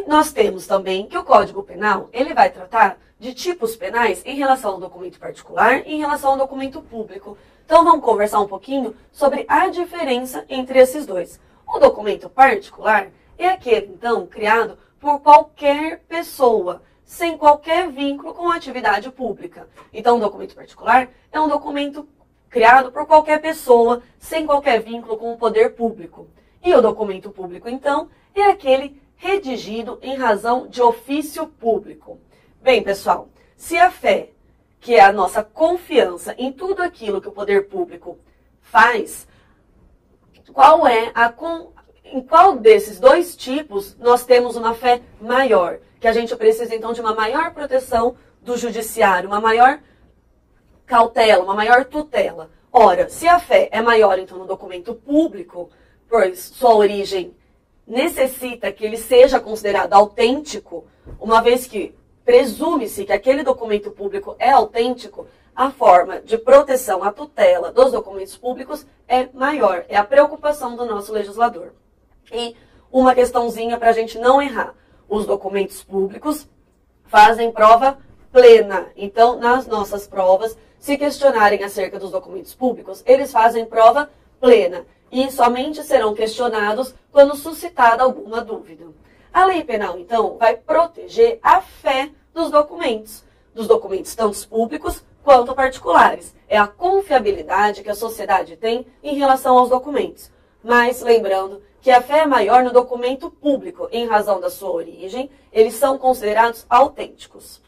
nós temos também que o Código Penal, ele vai tratar de tipos penais em relação ao documento particular e em relação ao documento público. Então vamos conversar um pouquinho sobre a diferença entre esses dois. O documento particular é aquele, então, criado por qualquer pessoa, sem qualquer vínculo com a atividade pública. Então, o documento particular é um documento criado por qualquer pessoa, sem qualquer vínculo com o poder público. E o documento público, então, é aquele redigido em razão de ofício público. Bem, pessoal, se a fé, que é a nossa confiança em tudo aquilo que o poder público faz, em qual desses dois tipos nós temos uma fé maior? Que a gente precisa, então, de uma maior proteção do judiciário, uma maior cautela, uma maior tutela. Ora, se a fé é maior, então, no documento público, pois sua origem necessita que ele seja considerado autêntico, uma vez que presume-se que aquele documento público é autêntico, a forma de proteção, a tutela dos documentos públicos é maior, é a preocupação do nosso legislador. E uma questãozinha para a gente não errar, os documentos públicos fazem prova plena. Então, nas nossas provas, se questionarem acerca dos documentos públicos, eles fazem prova plena e somente serão questionados quando suscitada alguma dúvida. A lei penal, então, vai proteger a fé dos documentos tanto públicos quanto particulares. É a confiabilidade que a sociedade tem em relação aos documentos. Mas, lembrando que a fé é maior no documento público, em razão da sua origem, eles são considerados autênticos.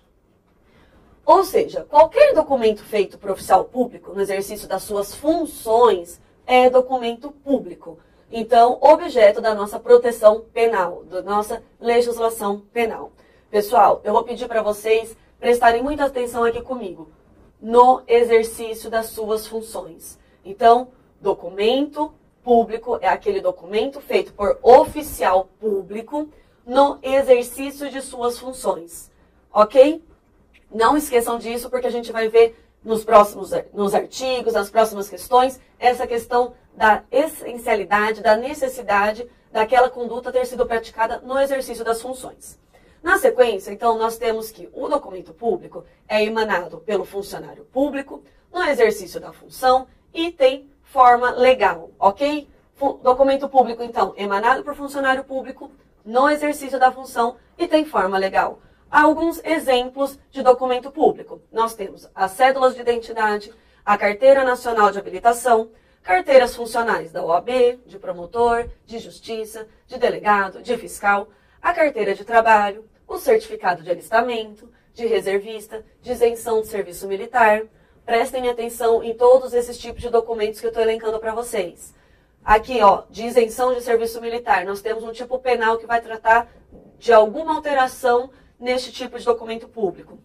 Ou seja, qualquer documento feito por oficial público, no exercício das suas funções, é documento público. Então, objeto da nossa proteção penal, da nossa legislação penal. Pessoal, eu vou pedir para vocês prestarem muita atenção aqui comigo, no exercício das suas funções. Então, documento público é aquele documento feito por oficial público no exercício de suas funções. Ok? Não esqueçam disso, porque a gente vai ver nos artigos, nas próximas questões, essa questão da essencialidade, da necessidade daquela conduta ter sido praticada no exercício das funções. Na sequência, então, nós temos que o documento público é emanado pelo funcionário público no exercício da função e tem forma legal, ok? Documento público, então, emanado por funcionário público no exercício da função e tem forma legal. Há alguns exemplos de documento público. Nós temos as cédulas de identidade, a Carteira Nacional de Habilitação, carteiras funcionais da OAB, de promotor, de justiça, de delegado, de fiscal, a carteira de trabalho, o certificado de alistamento, de reservista, de isenção de serviço militar. Prestem atenção em todos esses tipos de documentos que eu estou elencando para vocês. Aqui, ó, de isenção de serviço militar, nós temos um tipo penal que vai tratar de alguma alteração neste tipo de documento público.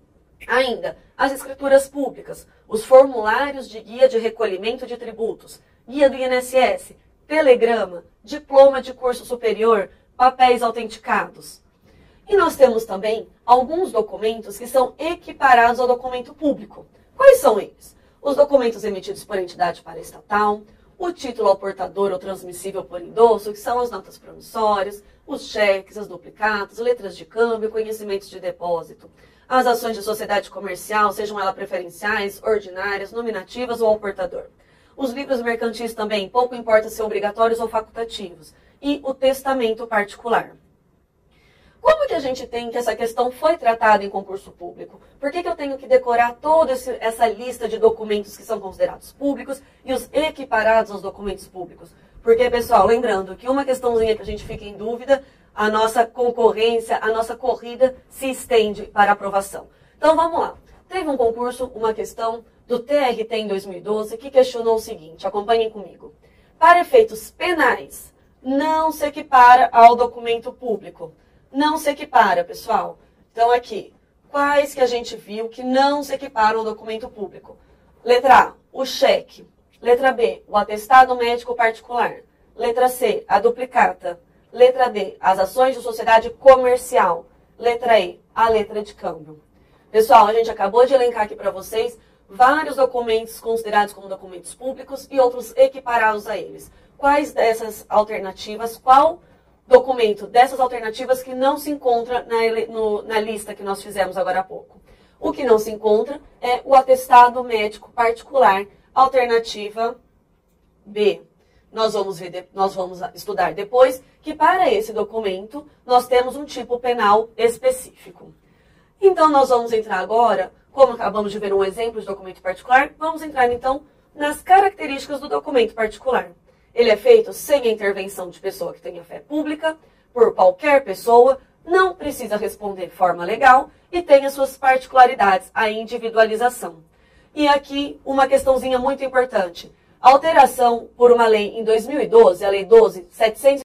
Ainda, as escrituras públicas, os formulários de guia de recolhimento de tributos, guia do INSS, telegrama, diploma de curso superior, papéis autenticados. E nós temos também alguns documentos que são equiparados ao documento público. Quais são eles? Os documentos emitidos por entidade paraestatal, o título ao portador ou transmissível por endosso, que são as notas promissórias, os cheques, as duplicatas, letras de câmbio, conhecimentos de depósito, as ações de sociedade comercial, sejam elas preferenciais, ordinárias, nominativas ou ao portador. Os livros mercantis também, pouco importa se obrigatórios ou facultativos. E o testamento particular. Como que a gente tem que essa questão foi tratada em concurso público? Por que eu tenho que decorar toda essa lista de documentos que são considerados públicos e os equiparados aos documentos públicos? Porque, pessoal, lembrando que uma questãozinha que a gente fica em dúvida, a nossa concorrência, a nossa corrida se estende para aprovação. Então, vamos lá. Teve um concurso, uma questão do TRT em 2012 que questionou o seguinte, acompanhem comigo. Para efeitos penais, não se equipara ao documento público. Não se equipara, pessoal. Então, aqui, quais que a gente viu que não se equiparam ao documento público? Letra A, o cheque. Letra B, o atestado médico particular. Letra C, a duplicata. Letra D, as ações de sociedade comercial. Letra E, a letra de câmbio. Pessoal, a gente acabou de elencar aqui para vocês vários documentos considerados como documentos públicos e outros equiparados a eles. Quais dessas alternativas, qual documento dessas alternativas que não se encontra na lista que nós fizemos agora há pouco. O que não se encontra é o atestado médico particular, alternativa B. Nós vamos estudar depois que para esse documento nós temos um tipo penal específico. Então nós vamos entrar agora, como acabamos de ver um exemplo de documento particular, vamos entrar então nas características do documento particular. Ele é feito sem a intervenção de pessoa que tenha fé pública, por qualquer pessoa, não precisa responder de forma legal e tem as suas particularidades, a individualização. E aqui uma questãozinha muito importante. A alteração por uma lei em 2012, a Lei 12.719